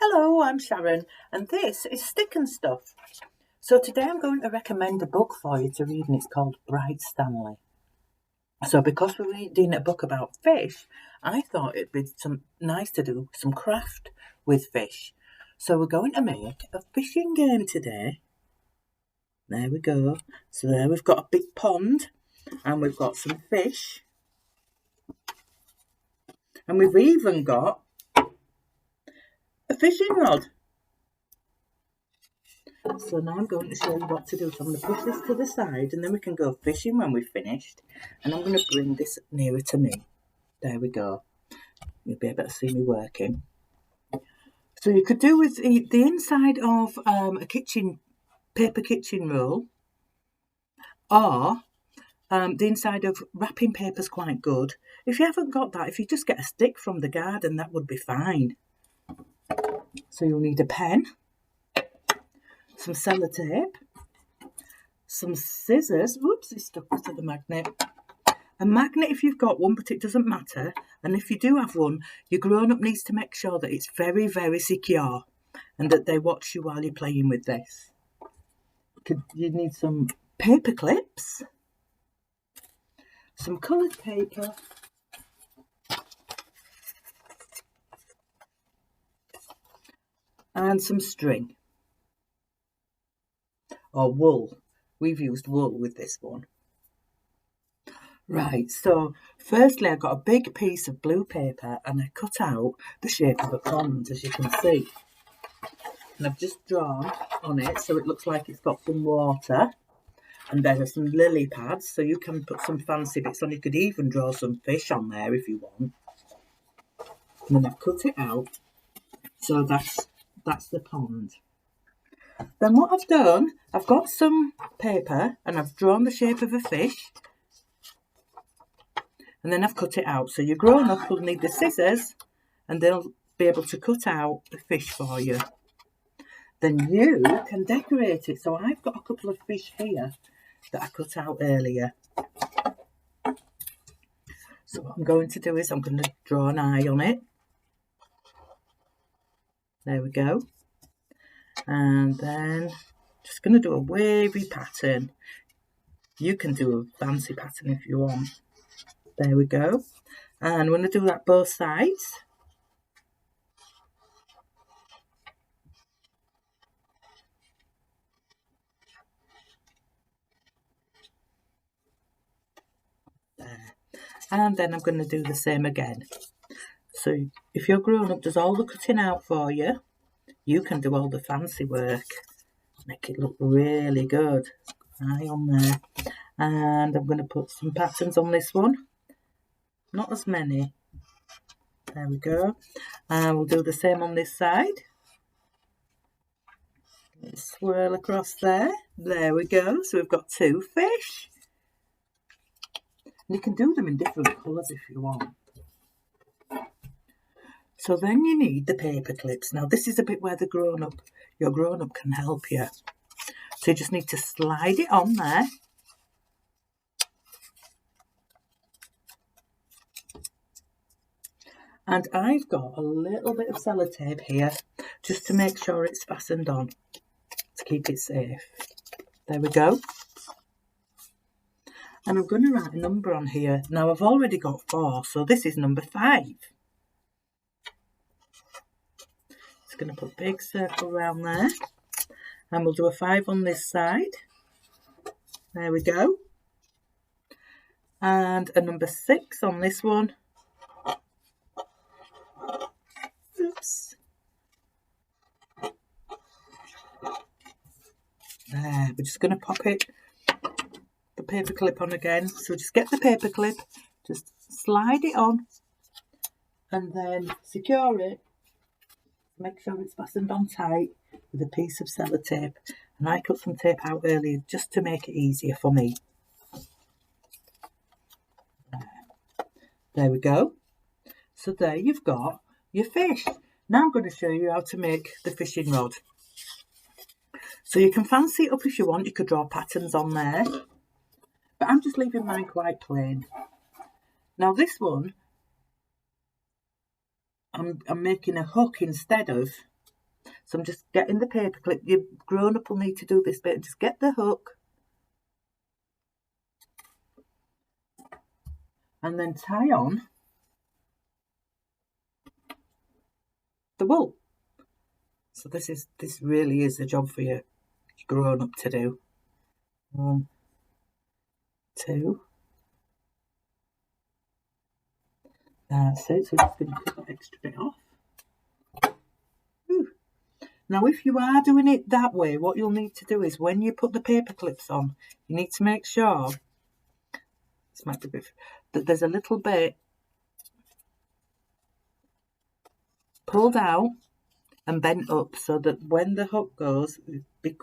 Hello, I'm Sharon and this is Stick and Stuff. So today I'm going to recommend a book for you to read and it's called Brightest, Stanley. So because we're reading a book about fish, I thought it'd be nice to do some craft with fish. So we're going to make a fishing game today. There we go. So there we've got a big pond and we've got some fish. And we've even got a fishing rod. So now I'm going to show you what to do. So I'm going to push this to the side and then we can go fishing when we've finished. And I'm going to bring this nearer to me. There we go. You'll be able to see me working. So you could do with the inside of a paper kitchen roll, or the inside of wrapping paper is quite good. If you haven't got that, if you just get a stick from the garden, that would be fine. So you'll need a pen, some sellotape, some scissors. Oops, it's stuck to the magnet. A magnet if you've got one, but it doesn't matter. And if you do have one, your grown-up needs to make sure that it's very, very secure and that they watch you while you're playing with this. You need some paper clips, some coloured paper, and some string or wool. We've used wool with this one. Right, so firstly I got a big piece of blue paper and I cut out the shape of a pond, as you can see. And I've just drawn on it so it looks like it's got some water. And there are some lily pads, so you can put some fancy bits on. You could even draw some fish on there if you want. And then I've cut it out. So that's the pond. Then what I've done, I've got some paper and I've drawn the shape of a fish. And then I've cut it out. So your grown-up will need the scissors and they'll be able to cut out the fish for you. Then you can decorate it. So I've got a couple of fish here that I cut out earlier. So what I'm going to do is I'm going to draw an eye on it. There we go. And then just going to do a wavy pattern. You can do a fancy pattern if you want. There we go. And I'm going to do that both sides. There. And then I'm going to do the same again. So if your grown-up does all the cutting out for you, you can do all the fancy work. Make it look really good. Eye on there. And I'm going to put some patterns on this one. Not as many. There we go. And we'll do the same on this side. Swirl across there. There we go. So we've got two fish. And you can do them in different colours if you want. So then you need the paper clips. Now this is a bit where your grown-up can help you. So you just need to slide it on there. And I've got a little bit of sellotape here just to make sure it's fastened on to keep it safe. There we go. And I'm going to write a number on here. Now I've already got 4, so this is number 5. Just going to put a big circle around there. And we'll do a 5 on this side. There we go. And a number 6 on this one. Oops. There, we're just going to pop the paper clip on again. So just get the paper clip, just slide it on, and then secure it. Make sure it's fastened on tight with a piece of sellotape. And I cut some tape out earlier just to make it easier for me. There we go. So there you've got your fish. Now I'm going to show you how to make the fishing rod. So you can fancy it up if you want. You could draw patterns on there. But I'm just leaving mine quite plain. Now this one, I'm making a hook instead of So I'm just getting the paper clip. Your grown-up will need to do this bit. Just get the hook. And then tie on the wool. So this really is a job for your grown-up to do. 1, 2. That's it. So just going to cut that extra bit off. Ooh. Now, if you are doing it that way, what you'll need to do is when you put the paper clips on, you need to make sure, this might be a bit, that there's a little bit pulled out and bent up so that when the hook goes, it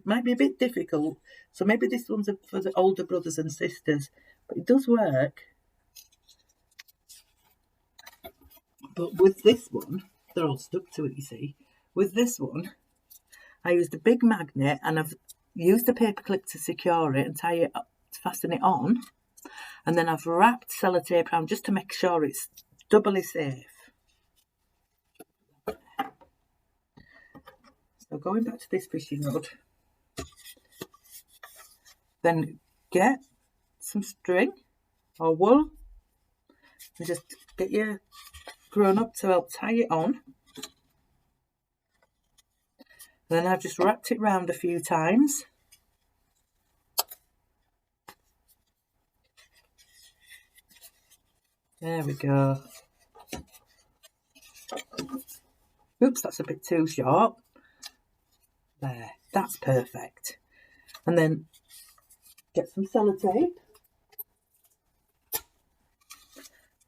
might be a bit difficult. So maybe this one's for the older brothers and sisters, but it does work. But with this one, they're all stuck to it, you see. With this one, I used a big magnet and I've used a paper clip to secure it and tie it up, to fasten it on. And then I've wrapped sellotape around just to make sure it's doubly safe. So going back to this fishing rod, then get some string or wool and just get your grown-up to help tie it on. Then I've just wrapped it round a few times. There we go. Oops, that's a bit too short. There, that's perfect. And then get some sellotape.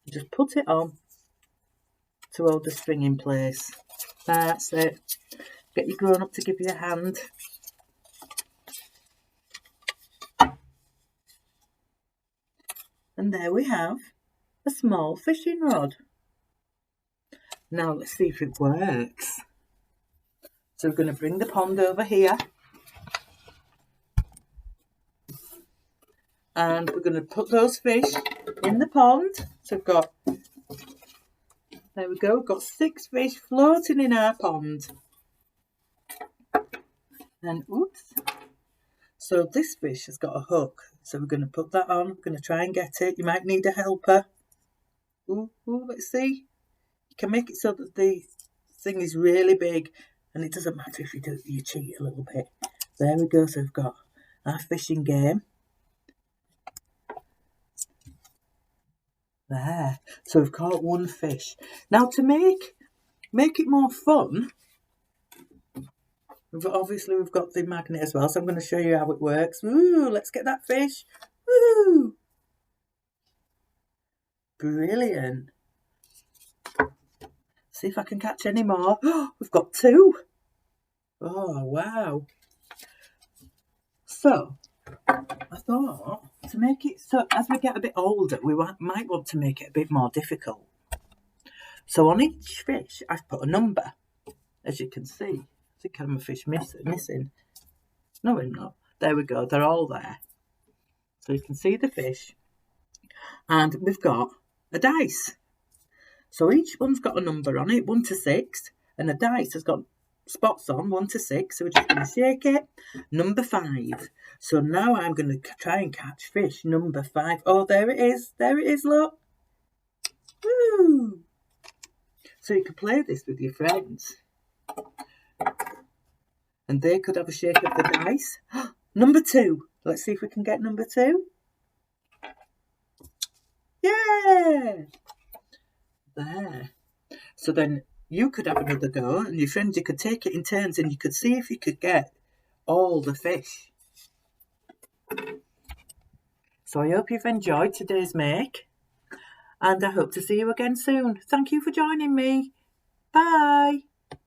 Just put it on to hold the string in place. That's it. Get your grown-up to give you a hand. And there we have a small fishing rod. Now let's see if it works. So we're going to bring the pond over here. And we're going to put those fish in the pond. So we've got, there we go, we've got 6 fish floating in our pond. And oops. So this fish has got a hook. So we're going to put that on. We're going to try and get it. You might need a helper. Ooh, let's see. You can make it so that the thing is really big. And it doesn't matter if you cheat a little bit. There we go. So we've got our fishing game. There. So we've caught 1 fish. Now to make it more fun, we've got the magnet as well. So I'm going to show you how it works. Ooh, let's get that fish. Woo! Brilliant. See if I can catch any more. We've got 2. Oh, wow. So, I thought to make it so as we get a bit older, we might want to make it a bit more difficult. So on each fish, I've put a number, as you can see. I think I'm a fish missing. No, I'm not. There we go. They're all there. So you can see the fish. And we've got a dice. So each one's got a number on it, 1 to 6, and the dice has got spots on 1 to 6. So we're just going to shake it. Number 5. So now I'm going to try and catch fish number 5. Oh, there it is. There it is, look. Woo! So you can play this with your friends. And they could have a shake of the dice. Number 2. Let's see if we can get number 2. Yeah! There. So then you could have another go, and your friends, you could take it in turns, and you could see if you could get all the fish. So I hope you've enjoyed today's make, and I hope to see you again soon. Thank you for joining me. Bye.